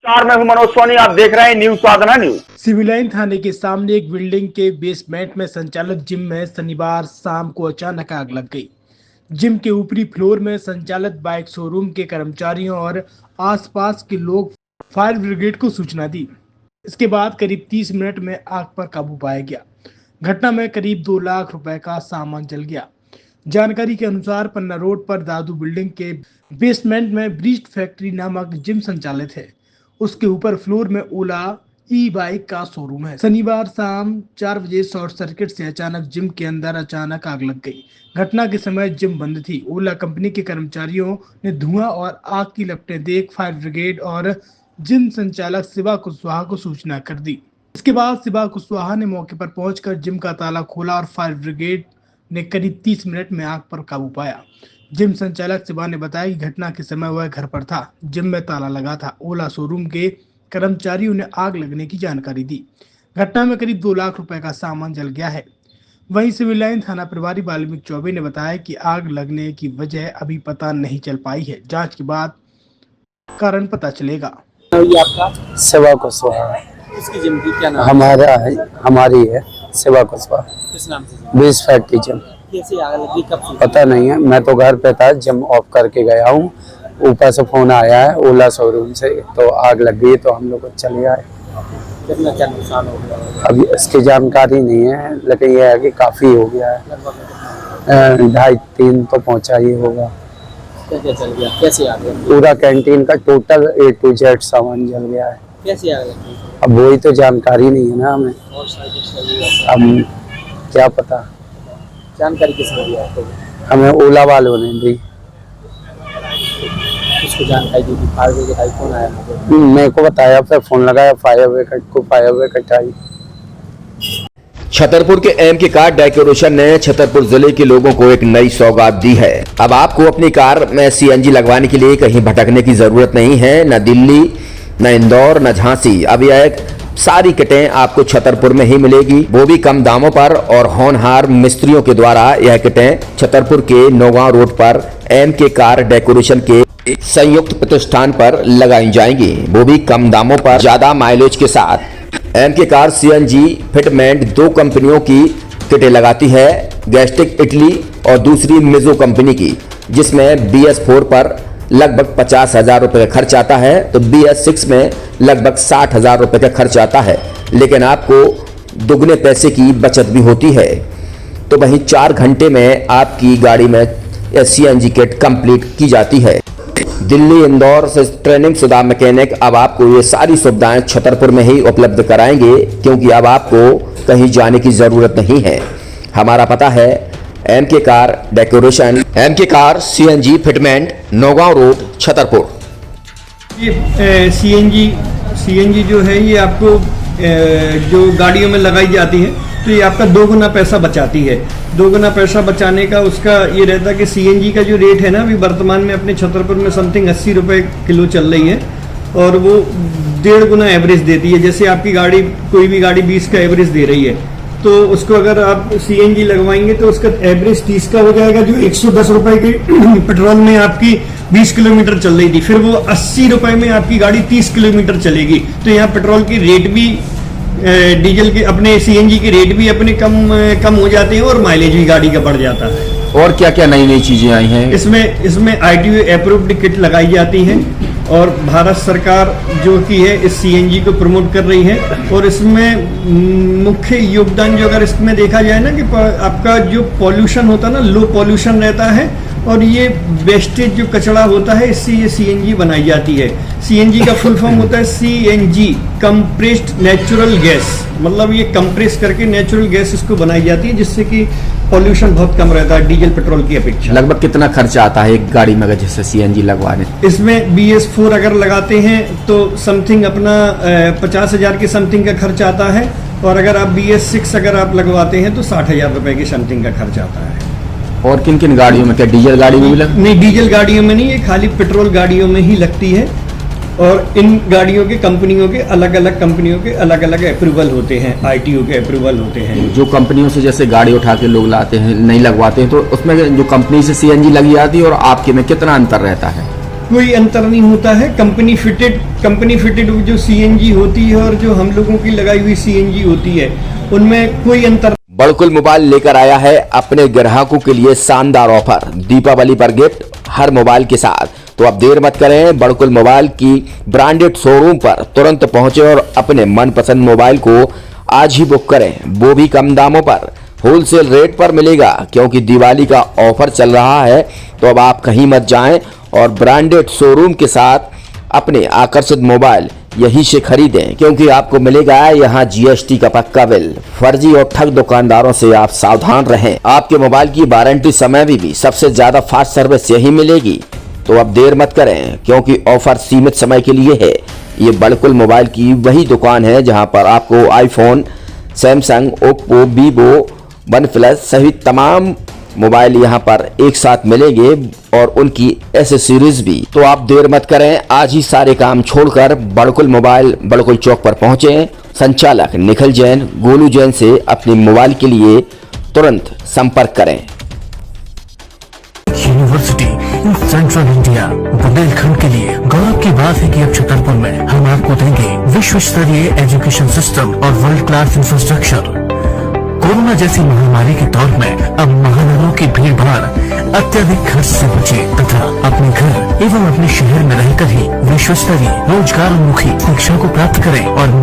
मैं हूं मनोज सोनी, आप देख रहे हैं न्यूज साधना न्यूज। सिविल लाइन थाने के सामने एक बिल्डिंग के बेसमेंट में संचालित जिम में शनिवार शाम को अचानक आग लग गई। जिम के ऊपरी फ्लोर में संचालित बाइक शोरूम के कर्मचारियों और आसपास के लोग फायर ब्रिगेड को सूचना दी। इसके बाद करीब 30 मिनट में आग पर काबू पाया गया। घटना में करीब 2 लाख रुपए का सामान जल गया। जानकारी के अनुसार पन्ना रोड पर दादू बिल्डिंग के बेसमेंट में ब्रिज फैक्ट्री नामक जिम संचालित है। उसके ऊपर फ्लोर में ओला ई बाइक का शोरूम है। शनिवार शाम 4 बजे शॉर्ट सर्किट से अचानक जिम के अंदर अचानक आग लग गई। घटना के समय जिम बंद थी। ओला कंपनी के कर्मचारियों ने धुआं और आग की लपटें देख फायर ब्रिगेड और जिम संचालक शिवा कुशवाहा को सूचना कर दी। इसके बाद शिवा कुशवाहा ने मौके पर पहुंचकर जिम का ताला खोला और फायर ब्रिगेड ने करीब 30 मिनट में आग पर काबू पाया। जिम संचालक शिवा ने बताया कि घटना के समय वह घर पर था। जिम में ताला लगा था। ओला शोरूम के कर्मचारियों ने आग लगने की जानकारी दी। घटना में करीब 2 लाख रुपए का सामान जल गया है। वहीं सिविल लाइन थाना प्रभारी वाल्मीकि चौबे ने बताया कि आग लगने की वजह अभी पता नहीं चल पाई है। जांच के बाद कारण पता चलेगा। ये आपका शिवा कुशवाहा इसकी जिम की क्या नाम हमारा है, हमारी है शिवा कुशवाहा। किस नाम से? बीस फैक्ट्री जिम। कैसे आग लगी, कब से? पता नहीं है, मैं तो घर पे था, जिम ऑफ करके गया हूँ। ऊपर से फोन आया है ओला शोरूम से, तो आग लग गई तो हम लोग चले आए। कितना क्या नुकसान हो गया? अभी इसकी जानकारी नहीं है, लेकिन यह है कि काफी हो गया है। 2.5-3 तो पहुँचा ही होगा। क्या क्या चल गया? कैसे आग लगी? पूरा कैंटीन का टोटल A to Z सामान जल गया है। कैसे आग लगी? अब वही तो जानकारी नहीं है ना हमें, और अब क्या पता। जानकारी किसने दी आपको? हमें ओला वालों ने दी। उसको जानकारी दी थी? फायर ब्रिगेड आई, कौन आया? मेरे को बताया, फिर फोन लगाया फायर ब्रिगेड को, फायर ब्रिगेड आई। छतरपुर के एम के कार डेकोरेशन ने छतरपुर जिले के लोगों को एक नई सौगात दी है। अब आपको अपनी कार में सीएनजी लगवाने के लिए कहीं भटकने की जरूरत नहीं है। न दिल्ली, न इंदौर, न झांसी। अब यह सारी किटें आपको छतरपुर में ही मिलेगी, वो भी कम दामों पर। और होनहार मिस्त्रियों के द्वारा यह किटें छतरपुर के नौगांव रोड पर एम के कार डेकोरेशन के संयुक्त प्रतिष्ठान पर लगाई जाएंगी, वो भी कम दामों पर, ज्यादा माइलेज के साथ। एम के कार सीएनजी फिटमेंट 2 कंपनियों की किटें लगाती है, गैस्टिक इटली और दूसरी मिजो कंपनी की, जिसमें BS4 पर लगभग 50,000 रुपए का खर्च आता है, तो BS6 में लगभग 60,000 रुपए का खर्च आता है। लेकिन आपको दुगने पैसे की बचत भी होती है। तो वहीं 4 घंटे में आपकी गाड़ी में सीएनजी किट कंप्लीट की जाती है। दिल्ली, इंदौर से ट्रेनिंग शुदा मैकेनिक अब आपको ये सारी सुविधाएं छतरपुर में ही उपलब्ध कराएंगे, क्योंकि अब आपको कहीं जाने की जरूरत नहीं है। हमारा पता है एम के कार डेकोरेशन, एम के car CNG fitment, Naugaon road, Chhatarpur. ये सीएनजी जो है ये आपको जो गाड़ियों में लगाई जाती है, तो ये आपका 2 गुना पैसा बचाती है। 2 गुना पैसा बचाने का उसका ये रहता है कि सीएनजी का जो रेट है ना, अभी वर्तमान में अपने छतरपुर में समथिंग 80 रुपये किलो चल रही है, और वो 1.5 गुना एवरेज देती है। जैसे आपकी गाड़ी, कोई भी गाड़ी 20 का एवरेज दे रही है, तो उसको अगर आप सीएनजी लगवाएंगे तो उसका एवरेज 30 का हो जाएगा, जो 110 रुपए के पेट्रोल में आपकी 20 किलोमीटर चल रही थी, फिर वो 80 रुपए में आपकी गाड़ी 30 किलोमीटर चलेगी। तो यहाँ पेट्रोल की रेट भी, डीजल के, अपने सीएनजी के रेट भी अपने कम हो जाते हैं, और माइलेज भी गाड़ी का बढ़ जाता है। और क्या क्या नई नई चीजें आई हैं? इसमें ITO अप्रूव्ड किट लगाई जाती है, और भारत सरकार जो की है इस सीएनजी को प्रमोट कर रही है। और इसमें मुख्य योगदान जो अगर इसमें देखा जाए ना, कि आपका जो पॉल्यूशन होता है ना, लो पॉल्यूशन रहता है, और ये वेस्टेज जो कचरा होता है, इससे ये सीएनजी बनाई जाती है। सीएनजी का फुल फॉर्म होता है CNG, कंप्रेस्ड नेचुरल गैस। मतलब ये कंप्रेस करके नेचुरल गैस इसको बनाई जाती है, जिससे कि पॉल्यूशन बहुत कम रहता है डीजल पेट्रोल की अपेक्षा। लगभग कितना खर्चा आता है एक गाड़ी में अगर जैसे सीएनजी लगवाने? इसमें BS4 अगर लगाते हैं तो समथिंग अपना 50,000 के समथिंग का खर्च आता है, और अगर आप BS6 अगर आप लगवाते हैं तो 60,000 रुपए के समथिंग का खर्च आता है। और किन किन गाड़ियों में? क्या डीजल गाड़ी में भी नहीं, डीजल गाड़ियों में नहीं, ये खाली पेट्रोल गाड़ियों में ही लगती है। और इन गाड़ियों के कंपनियों के अलग अलग अप्रूवल होते हैं, ITO के अप्रूवल होते हैं। जो कंपनियों से जैसे गाड़ी उठा के लोग लाते हैं, नहीं लगवाते हैं, तो उसमें जो कंपनी से सीएनजी लगी जाती है और आपके में कितना अंतर रहता है? कोई अंतर नहीं होता है। कंपनी फिटेड जो सीएनजी होती है और जो हम लोगों की लगाई हुई सीएनजी होती है, उनमें कोई अंतर। बड़कुल मोबाइल लेकर आया है अपने ग्राहकों के लिए शानदार ऑफर, दीपावली पर गिफ्ट हर मोबाइल के साथ। तो अब देर मत करें, बड़कुल मोबाइल की ब्रांडेड शोरूम पर तुरंत पहुंचे और अपने मनपसंद मोबाइल को आज ही बुक करें, वो भी कम दामों पर, होलसेल रेट पर मिलेगा। क्योंकि दिवाली का ऑफर चल रहा है, तो अब आप कहीं मत जाएं और ब्रांडेड शोरूम के साथ अपने आकर्षित मोबाइल यहीं से खरीदें, क्योंकि आपको मिलेगा यहाँ जीएसटी का पक्का बिल। फर्जी और ठग दुकानदारों से आप सावधान रहें। आपके मोबाइल की वारंटी समय में भी सबसे ज्यादा फास्ट सर्विस यही मिलेगी। तो अब देर मत करें, क्योंकि ऑफर सीमित समय के लिए है। ये बड़कुल मोबाइल की वही दुकान है जहां पर आपको iPhone, Samsung, Oppo, Vivo, one plus सहित तमाम मोबाइल यहां पर एक साथ मिलेंगे और उनकी एसेसरीज भी। तो आप देर मत करें, आज ही सारे काम छोड़कर बड़कुल मोबाइल बड़कुल चौक पर पहुंचे। संचालक निखिल जैन, गोलू जैन से अपने मोबाइल के लिए तुरंत संपर्क करें। University in central India Bundelkhand के लिए गौरव की बात है कि अब छतरपुर में हम आपको देंगे विश्व स्तरीय एजुकेशन सिस्टम और वर्ल्ड क्लास इंफ्रास्ट्रक्चर। कोरोना जैसी महामारी के दौर में अब महानगरों की भीड़ भाड़, अत्यधिक खर्च से बचे तथा अपने घर एवं अपने शहर में रहकर ही विश्व स्तरीय रोजगार उन्मुखी शिक्षा को प्राप्त करें और